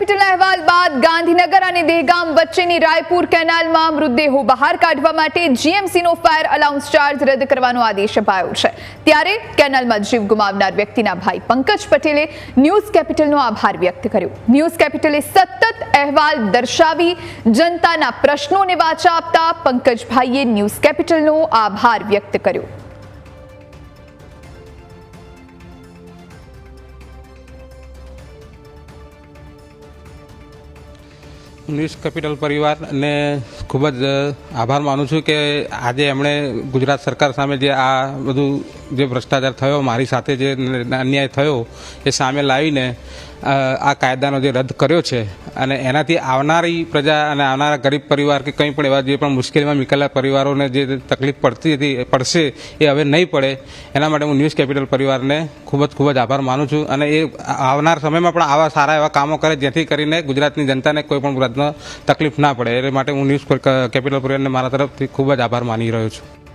કેપિટલના અહેવાલ બાદ ગાંધીનગર અને દહેગામ વચ્ચેની રાયપુર કેનાલમાં મૃતદેહો બહાર કાઢવા માટે જીએમસીનો ફાયર અલાઉન્સ ચાર્જ રદ કરવાનો આદેશ અપાયો છે। ત્યારે કેનાલમાં જીવ ગુમાવનાર વ્યક્તિના ભાઈ પંકજ પટેલે ન્યૂઝ કેપિટલનો આભાર વ્યક્ત કર્યો। ન્યૂઝ કેપિટલે સતત અહેવાલ દર્શાવી જનતાના પ્રશ્નોને વાચા આપતા પંકજભાઈએ ન્યૂઝ કેપિટલનો આભાર વ્યક્ત કર્યો। ન્યૂઝ કેપિટલ પરિવારને ખૂબ જ આભાર માનું છું કે આજે એમણે ગુજરાત સરકાર સામે જે આ બધું જે ભ્રષ્ટાચાર થયો, મારી સાથે જે અન્યાય થયો એ સામે લાવીને આ કાયદાનો જે રદ કર્યો છે અને એનાથી આવનારી પ્રજા અને આવનારા ગરીબ પરિવાર કે કંઈ પણ એવા જે પણ મુશ્કેલીમાં મૂકેલા પરિવારોને જે તકલીફ પડશે એ હવે નહીં પડે, એના માટે હું ન્યૂઝ કેપિટલ પરિવારને ખૂબ જ આભાર માનું છું અને એ આવનાર સમયમાં પણ આવા સારા એવા કામો કરે જેથી કરીને ગુજરાતની જનતાને કોઈ પણ તકલીફ ના પડે। એ માટે હું ન્યૂઝ કેપિટલ પરિવારને મારા તરફથી ખૂબ જ આભાર માની રહ્યો છું।